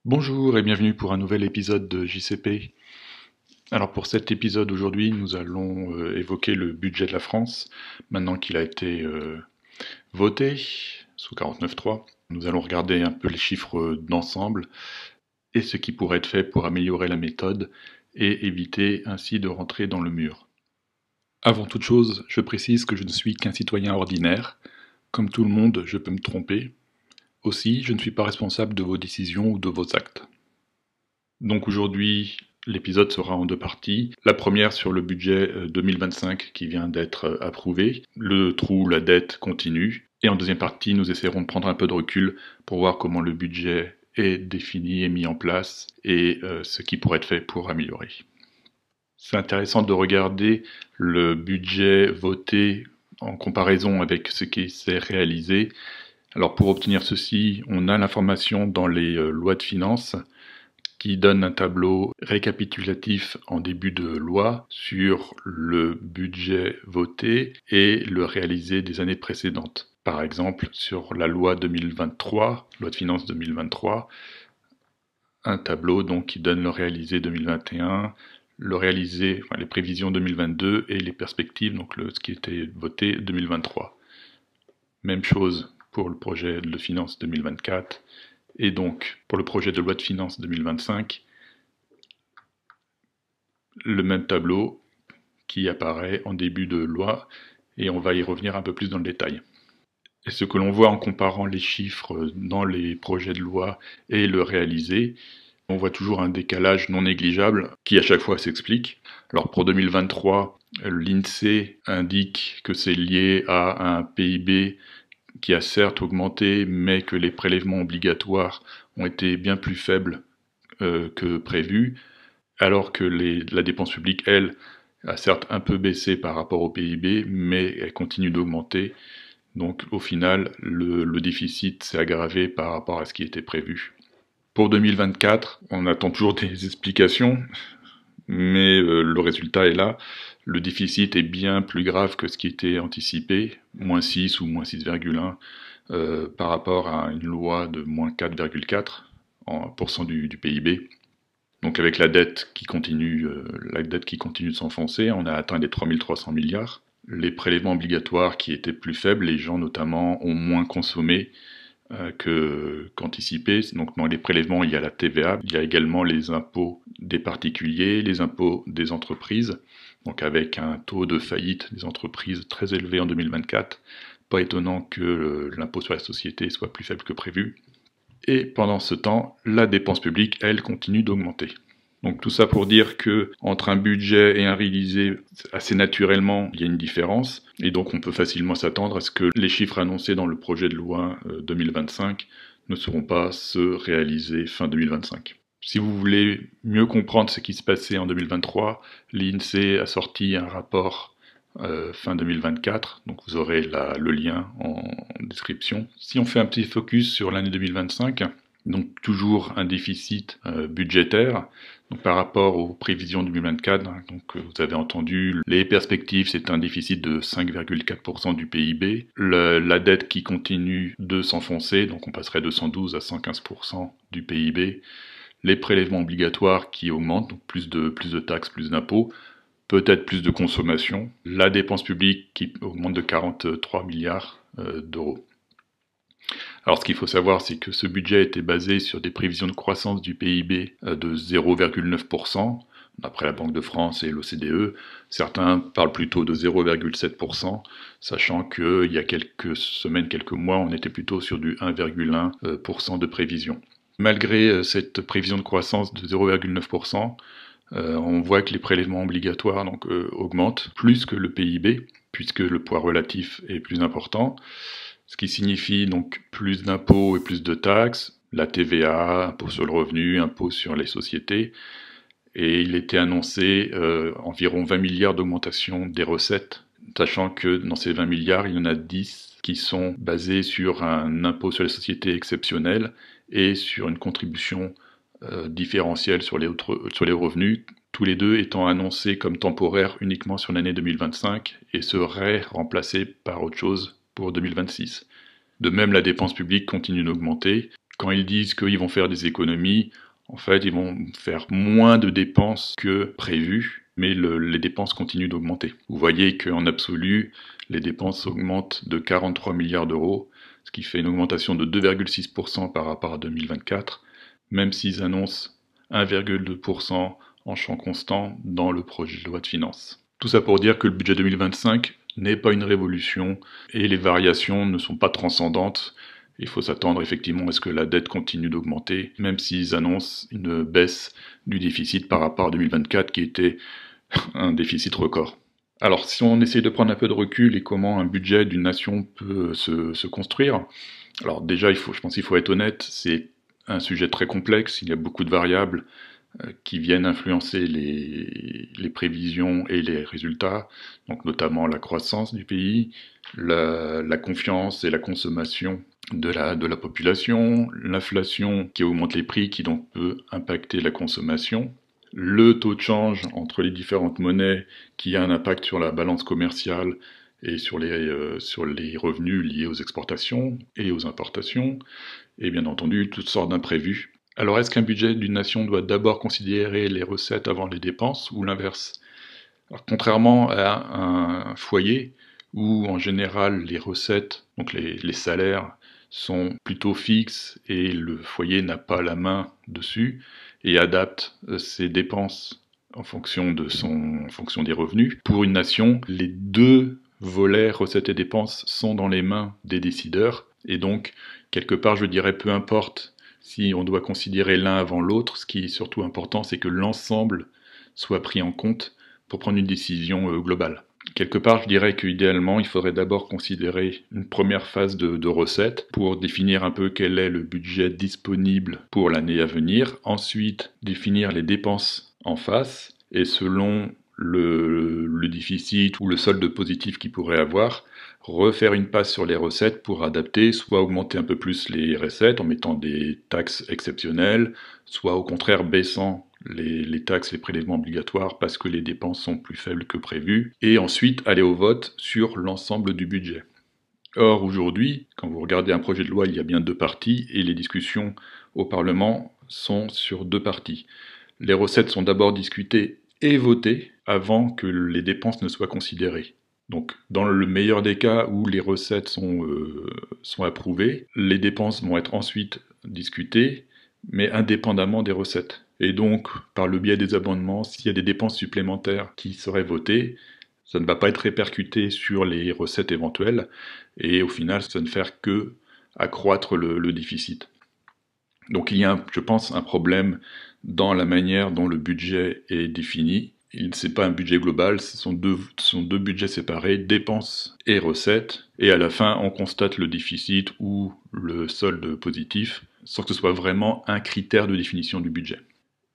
Bonjour et bienvenue pour un nouvel épisode de JCP. Alors pour cet épisode aujourd'hui, nous allons évoquer le budget de la France, maintenant qu'il a été voté sous 49.3. Nous allons regarder un peu les chiffres d'ensemble et ce qui pourrait être fait pour améliorer la méthode et éviter ainsi de rentrer dans le mur. Avant toute chose, je précise que je ne suis qu'un citoyen ordinaire. Comme tout le monde, je peux me tromper. Aussi, je ne suis pas responsable de vos décisions ou de vos actes. Donc aujourd'hui, l'épisode sera en deux parties. La première sur le budget 2025 qui vient d'être approuvé. Le trou, la dette continue. Et en deuxième partie, nous essaierons de prendre un peu de recul pour voir comment le budget est défini et mis en place et ce qui pourrait être fait pour améliorer. C'est intéressant de regarder le budget voté en comparaison avec ce qui s'est réalisé. Alors pour obtenir ceci, on a l'information dans les lois de finances qui donne un tableau récapitulatif en début de loi sur le budget voté et le réalisé des années précédentes. Par exemple, sur la loi 2023, loi de finances 2023, un tableau donc qui donne le réalisé 2021, le réalisé, les prévisions 2022 et les perspectives, donc ce qui était voté 2023. Même chose pour le projet de finances 2024 et donc pour le projet de loi de finances 2025, le même tableau qui apparaît en début de loi et on va y revenir un peu plus dans le détail. Et ce que l'on voit en comparant les chiffres dans les projets de loi et le réalisé, on voit toujours un décalage non négligeable qui à chaque fois s'explique. Alors pour 2023, l'INSEE indique que c'est lié à un PIB qui a certes augmenté, mais que les prélèvements obligatoires ont été bien plus faibles que prévu, alors que la dépense publique, elle, a certes un peu baissé par rapport au PIB, mais elle continue d'augmenter. Donc au final, le déficit s'est aggravé par rapport à ce qui était prévu. Pour 2024, on attend toujours des explications, mais le résultat est là. Le déficit est bien plus grave que ce qui était anticipé, moins 6 ou moins 6,1 par rapport à une loi de moins 4,4% du PIB. Donc avec la dette qui continue de s'enfoncer, on a atteint les 3300 milliards. Les prélèvements obligatoires qui étaient plus faibles, les gens notamment ont moins consommé qu'anticipé. Donc dans les prélèvements, il y a la TVA, il y a également les impôts des particuliers, les impôts des entreprises. Donc avec un taux de faillite des entreprises très élevé en 2024, pas étonnant que l'impôt sur la société soit plus faible que prévu. Et pendant ce temps, la dépense publique, elle, continue d'augmenter. Donc tout ça pour dire que entre un budget et un réalisé, assez naturellement, il y a une différence. Et donc on peut facilement s'attendre à ce que les chiffres annoncés dans le projet de loi 2025 ne seront pas se réaliser fin 2025. Si vous voulez mieux comprendre ce qui se passait en 2023, l'INSEE a sorti un rapport fin 2024, donc vous aurez le lien en description. Si on fait un petit focus sur l'année 2025, donc toujours un déficit budgétaire, donc par rapport aux prévisions 2024, donc vous avez entendu, les perspectives c'est un déficit de 5,4% du PIB, la dette qui continue de s'enfoncer, donc on passerait de 112 à 115% du PIB, les prélèvements obligatoires qui augmentent, donc plus de taxes, plus d'impôts, peut-être plus de consommation, la dépense publique qui augmente de 43 milliards d'euros. Alors ce qu'il faut savoir, c'est que ce budget était basé sur des prévisions de croissance du PIB de 0,9%, d'après la Banque de France et l'OCDE. Certains parlent plutôt de 0,7%, sachant qu'il y a quelques semaines, quelques mois, on était plutôt sur du 1,1% de prévision. Malgré cette prévision de croissance de 0,9%, on voit que les prélèvements obligatoires augmentent plus que le PIB, puisque le poids relatif est plus important, ce qui signifie donc plus d'impôts et plus de taxes, la TVA, impôt sur le revenu, impôt sur les sociétés, et il était annoncé environ 20 milliards d'augmentation des recettes, sachant que dans ces 20 milliards, il y en a 10 qui sont basés sur un impôt sur les sociétés exceptionnel et sur une contribution différentielle sur les revenus, tous les deux étant annoncés comme temporaires uniquement sur l'année 2025 et seraient remplacés par autre chose pour 2026. De même, la dépense publique continue d'augmenter. quand ils disent qu'ils vont faire des économies, en fait, ils vont faire moins de dépenses que prévu, mais les dépenses continuent d'augmenter. Vous voyez qu'en absolu, les dépenses augmentent de 43 milliards d'euros, ce qui fait une augmentation de 2,6% par rapport à 2024, même s'ils annoncent 1,2% en champ constant dans le projet de loi de finances. Tout ça pour dire que le budget 2025 n'est pas une révolution et les variations ne sont pas transcendantes. Il faut s'attendre effectivement à ce que la dette continue d'augmenter, même s'ils annoncent une baisse du déficit par rapport à 2024 qui était un déficit record. Alors si on essaye de prendre un peu de recul et comment un budget d'une nation peut se construire, alors déjà je pense qu'il faut être honnête, c'est un sujet très complexe, il y a beaucoup de variables qui viennent influencer les prévisions et les résultats, donc notamment la croissance du pays, la confiance et la consommation de la population, l'inflation qui augmente les prix, qui donc peut impacter la consommation, le taux de change entre les différentes monnaies qui a un impact sur la balance commerciale et sur les revenus liés aux exportations et aux importations, et bien entendu toutes sortes d'imprévus. Alors est-ce qu'un budget d'une nation doit d'abord considérer les recettes avant les dépenses ou l'inverse? Alors, contrairement à un foyer où en général les recettes, donc les salaires, sont plutôt fixes et le foyer n'a pas la main dessus et adapte ses dépenses en fonction des revenus. Pour une nation, les deux volets recettes et dépenses sont dans les mains des décideurs et donc quelque part je dirais peu importe si on doit considérer l'un avant l'autre, ce qui est surtout important c'est que l'ensemble soit pris en compte pour prendre une décision globale. Quelque part, je dirais qu'idéalement, il faudrait d'abord considérer une première phase de recettes pour définir un peu quel est le budget disponible pour l'année à venir. Ensuite, définir les dépenses en face et selon le déficit ou le solde positif qu'il pourrait avoir, refaire une passe sur les recettes pour adapter, soit augmenter un peu plus les recettes en mettant des taxes exceptionnelles, soit au contraire baissant les taxes, les prélèvements obligatoires parce que les dépenses sont plus faibles que prévu, et ensuite aller au vote sur l'ensemble du budget. Or, aujourd'hui, quand vous regardez un projet de loi, il y a bien deux parties, et les discussions au Parlement sont sur deux parties. Les recettes sont d'abord discutées et votées avant que les dépenses ne soient considérées. Donc, dans le meilleur des cas où les recettes sont approuvées, les dépenses vont être ensuite discutées, mais indépendamment des recettes. Et donc, par le biais des amendements, s'il y a des dépenses supplémentaires qui seraient votées, ça ne va pas être répercuté sur les recettes éventuelles, et au final, ça ne fait que accroître le déficit. Donc il y a, je pense, un problème dans la manière dont le budget est défini. C'est pas un budget global, ce sont deux budgets séparés, dépenses et recettes, et à la fin, on constate le déficit ou le solde positif, sans que ce soit vraiment un critère de définition du budget.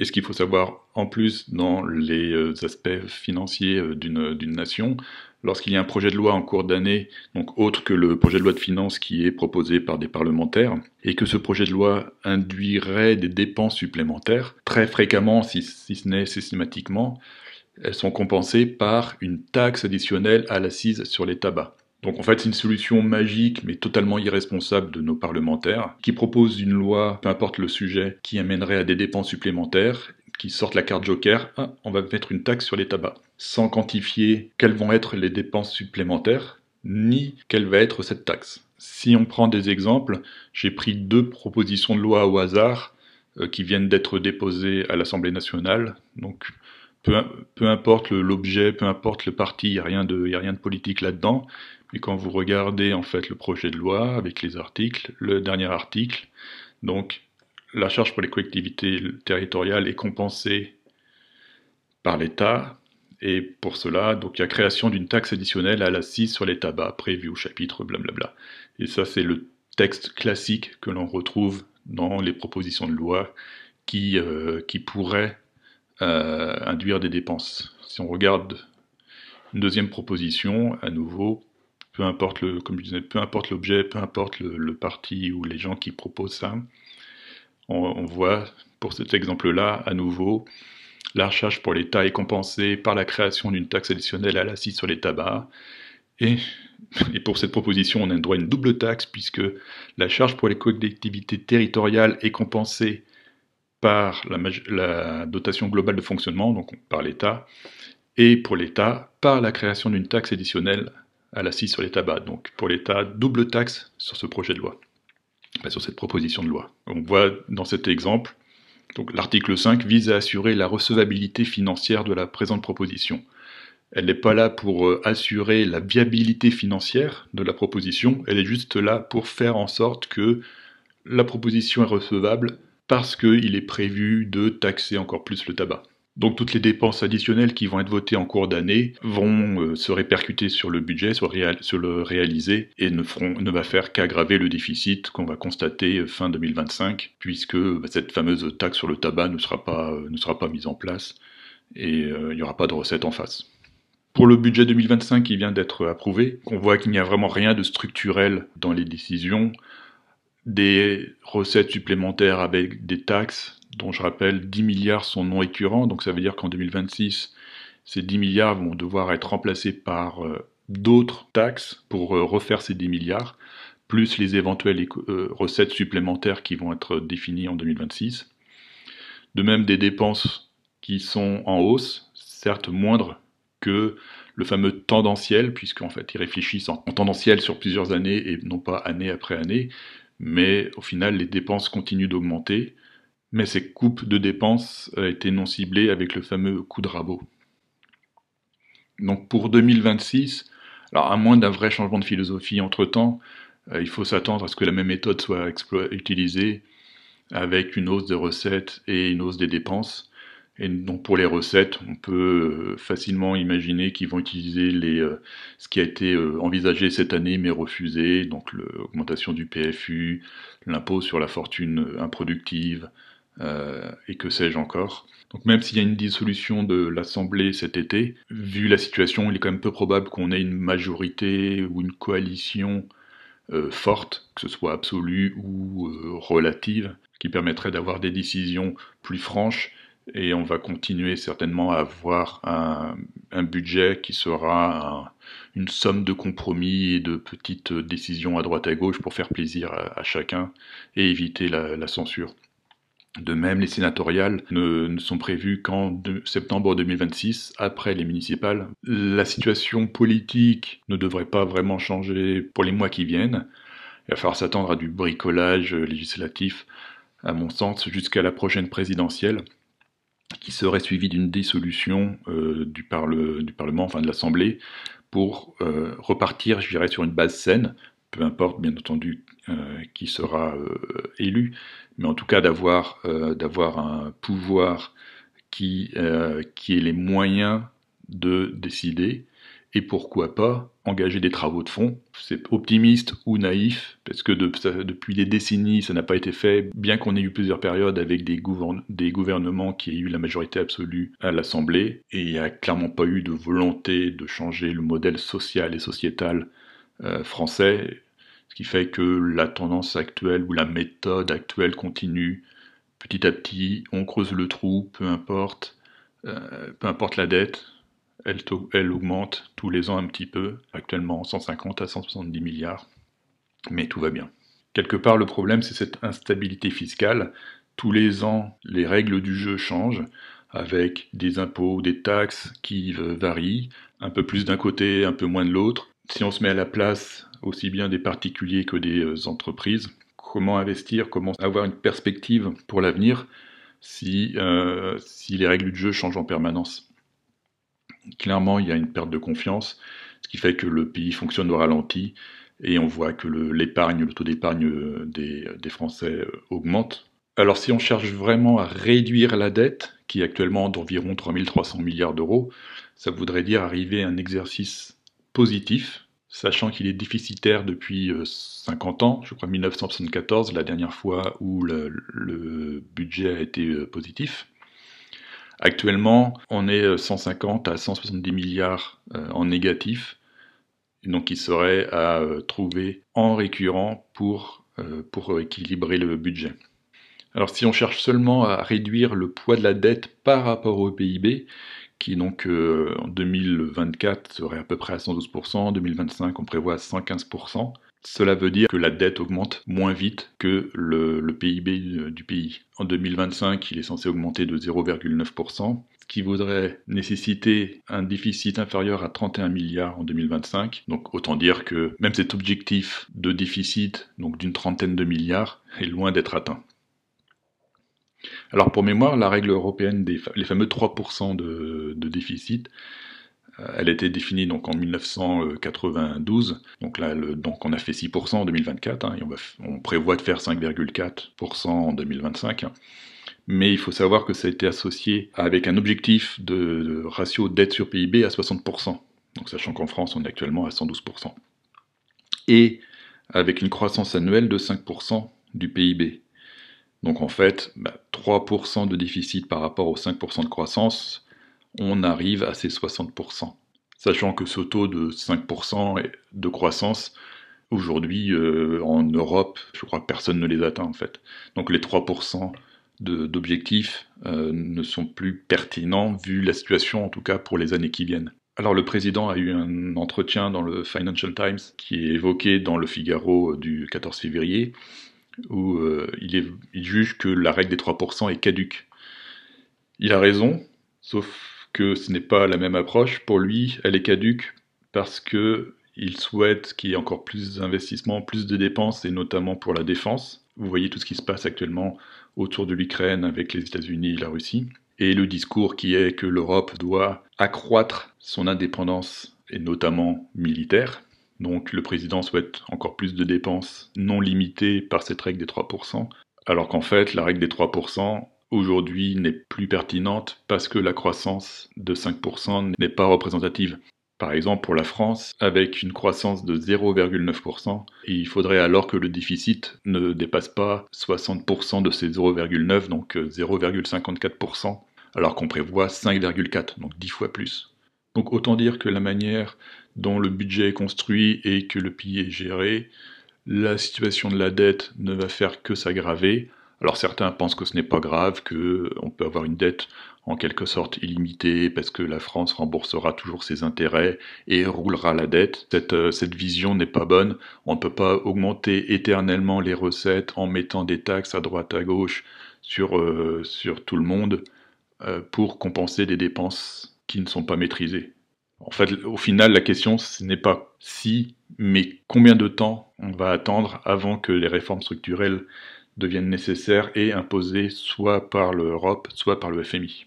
Et ce qu'il faut savoir en plus dans les aspects financiers d'une nation, lorsqu'il y a un projet de loi en cours d'année, donc autre que le projet de loi de finances qui est proposé par des parlementaires, et que ce projet de loi induirait des dépenses supplémentaires, très fréquemment, si ce n'est systématiquement, elles sont compensées par une taxe additionnelle à l'accise sur les tabacs. Donc en fait, c'est une solution magique, mais totalement irresponsable de nos parlementaires, qui proposent une loi, peu importe le sujet, qui amènerait à des dépenses supplémentaires, qui sortent la carte joker, on va mettre une taxe sur les tabacs, sans quantifier quelles vont être les dépenses supplémentaires, ni quelle va être cette taxe. Si on prend des exemples, j'ai pris deux propositions de loi au hasard, qui viennent d'être déposées à l'Assemblée nationale, donc peu importe l'objet, peu importe le parti, il n'y a rien de politique là-dedans. Mais quand vous regardez en fait le projet de loi avec les articles, le dernier article, donc la charge pour les collectivités territoriales est compensée par l'État, et pour cela, donc il y a création d'une taxe additionnelle à l'accise sur les tabacs prévue au chapitre blablabla. Et ça c'est le texte classique que l'on retrouve dans les propositions de loi qui pourraient induire des dépenses. Si on regarde une deuxième proposition, à nouveau, peu importe comme je disais, peu importe l'objet, peu importe le parti ou les gens qui proposent ça, on voit pour cet exemple-là, à nouveau, la charge pour l'État est compensée par la création d'une taxe additionnelle à l'accise sur les tabacs, et Et pour cette proposition, on a le droit à une double taxe, puisque la charge pour les collectivités territoriales est compensée par la dotation globale de fonctionnement, donc par l'État, et pour l'État, par la création d'une taxe additionnelle à l'assiette sur les tabacs. Donc pour l'État, double taxe sur ce projet de loi, sur cette proposition de loi. On voit dans cet exemple, donc l'article 5 vise à assurer la recevabilité financière de la présente proposition. Elle n'est pas là pour assurer la viabilité financière de la proposition, elle est juste là pour faire en sorte que la proposition est recevable parce qu'il est prévu de taxer encore plus le tabac. Donc toutes les dépenses additionnelles qui vont être votées en cours d'année vont se répercuter sur le budget, sur le réalisé, et ne va faire qu'aggraver le déficit qu'on va constater fin 2025, puisque cette fameuse taxe sur le tabac ne sera pas mise en place, et il n'y aura pas de recettes en face. Pour le budget 2025 qui vient d'être approuvé, on voit qu'il n'y a vraiment rien de structurel dans les décisions, des recettes supplémentaires avec des taxes, dont je rappelle 10 milliards sont non récurrents, donc ça veut dire qu'en 2026, ces 10 milliards vont devoir être remplacés par d'autres taxes pour refaire ces 10 milliards, plus les éventuelles recettes supplémentaires qui vont être définies en 2026. De même, des dépenses qui sont en hausse, certes moindres que le fameux tendanciel, puisqu'en fait ils réfléchissent en tendanciel sur plusieurs années et non pas année après année, mais au final les dépenses continuent d'augmenter, mais ces coupes de dépenses étaient non ciblées avec le fameux coup de rabot. Donc pour 2026, alors à moins d'un vrai changement de philosophie entre-temps, il faut s'attendre à ce que la même méthode soit utilisée avec une hausse des recettes et une hausse des dépenses. Et donc pour les recettes, on peut facilement imaginer qu'ils vont utiliser ce qui a été envisagé cette année mais refusé, donc l'augmentation du PFU, l'impôt sur la fortune improductive, et que sais-je encore. Donc même s'il y a une dissolution de l'Assemblée cet été, vu la situation, il est quand même peu probable qu'on ait une majorité ou une coalition forte, que ce soit absolue ou relative, qui permettrait d'avoir des décisions plus franches, et on va continuer certainement à avoir un budget qui sera une somme de compromis et de petites décisions à droite à gauche pour faire plaisir à chacun et éviter la censure. De même, les sénatoriales ne sont prévues qu'en septembre 2026, après les municipales. La situation politique ne devrait pas vraiment changer pour les mois qui viennent. Il va falloir s'attendre à du bricolage législatif, à mon sens, jusqu'à la prochaine présidentielle, qui serait suivie d'une dissolution du Parlement, enfin de l'Assemblée, pour repartir, je dirais, sur une base saine, peu importe bien entendu qui sera élu, mais en tout cas d'avoir un pouvoir qui ait les moyens de décider, et pourquoi pas engager des travaux de fond. C'est optimiste ou naïf, parce que depuis des décennies ça n'a pas été fait, bien qu'on ait eu plusieurs périodes avec des gouvernements qui aient eu la majorité absolue à l'Assemblée, et il n'y a clairement pas eu de volonté de changer le modèle social et sociétal français, ce qui fait que la tendance actuelle ou la méthode actuelle continue. Petit à petit, on creuse le trou, peu importe la dette, elle augmente tous les ans un petit peu, actuellement 150 à 170 milliards, mais tout va bien. Quelque part, le problème, c'est cette instabilité fiscale. Tous les ans, les règles du jeu changent, avec des impôts, des taxes qui varient, un peu plus d'un côté, un peu moins de l'autre. Si on se met à la place aussi bien des particuliers que des entreprises, comment investir, comment avoir une perspective pour l'avenir si les règles du jeu changent en permanence? Clairement, il y a une perte de confiance, ce qui fait que le pays fonctionne au ralenti, et on voit que le taux d'épargne des Français augmente. Alors si on cherche vraiment à réduire la dette, qui est actuellement d'environ 3300 milliards d'euros, ça voudrait dire arriver à un exercice positif, sachant qu'il est déficitaire depuis 50 ans, je crois 1974, la dernière fois où le budget a été positif. Actuellement, on est 150 à 170 milliards en négatif, donc il serait à trouver en récurrent pour équilibrer le budget. Alors si on cherche seulement à réduire le poids de la dette par rapport au PIB, qui donc en 2024 serait à peu près à 112%, en 2025 on prévoit 115%. Cela veut dire que la dette augmente moins vite que le PIB du pays. En 2025, il est censé augmenter de 0,9%, ce qui voudrait nécessiter un déficit inférieur à 31 milliards en 2025. Donc autant dire que même cet objectif de déficit, donc d'une trentaine de milliards, est loin d'être atteint. Alors pour mémoire, la règle européenne les fameux 3% de déficit, elle a été définie donc en 1992, donc là donc on a fait 6% en 2024, et on prévoit de faire 5,4% en 2025. Mais il faut savoir que ça a été associé avec un objectif de ratio dette sur PIB à 60%, donc sachant qu'en France on est actuellement à 112%, et avec une croissance annuelle de 5% du PIB. Donc en fait, 3% de déficit par rapport aux 5% de croissance, on arrive à ces 60%. Sachant que ce taux de 5% de croissance, aujourd'hui en Europe, je crois que personne ne les atteint en fait. Donc les 3% d'objectifs ne sont plus pertinents vu la situation en tout cas pour les années qui viennent. Alors le président a eu un entretien dans le Financial Times qui est évoqué dans le Figaro du 14 février où il juge que la règle des 3% est caduque. Il a raison, sauf que ce n'est pas la même approche. Pour lui, elle est caduque parce qu'il souhaite qu'il y ait encore plus d'investissements, plus de dépenses, et notamment pour la défense. Vous voyez tout ce qui se passe actuellement autour de l'Ukraine avec les États-Unis et la Russie. Et le discours qui est que l'Europe doit accroître son indépendance, et notamment militaire. Donc le président souhaite encore plus de dépenses non limitées par cette règle des 3%, alors qu'en fait la règle des 3% aujourd'hui n'est plus pertinente parce que la croissance de 5% n'est pas représentative. Par exemple pour la France, avec une croissance de 0,9%, il faudrait alors que le déficit ne dépasse pas 60% de ces 0,9, donc 0,54%, alors qu'on prévoit 5,4, donc 10 fois plus. Donc autant dire que la manière dont le budget est construit et que le pays est géré, la situation de la dette ne va faire que s'aggraver. Alors certains pensent que ce n'est pas grave, qu'on peut avoir une dette en quelque sorte illimitée parce que la France remboursera toujours ses intérêts et roulera la dette. Cette vision n'est pas bonne. On ne peut pas augmenter éternellement les recettes en mettant des taxes à droite à gauche sur tout le monde pour compenser des dépenses qui ne sont pas maîtrisées. En fait, au final, la question, ce n'est pas si, mais combien de temps on va attendre avant que les réformes structurelles deviennent nécessaires et imposées soit par l'Europe, soit par le FMI.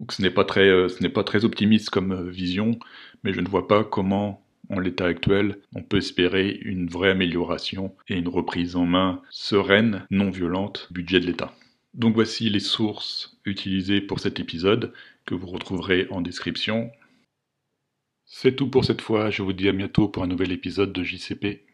Donc ce n'est pas très optimiste comme vision, mais je ne vois pas comment, en l'état actuel, on peut espérer une vraie amélioration et une reprise en main sereine, non violente, du budget de l'État. Donc voici les sources utilisées pour cet épisode, que vous retrouverez en description. C'est tout pour cette fois, je vous dis à bientôt pour un nouvel épisode de JCP.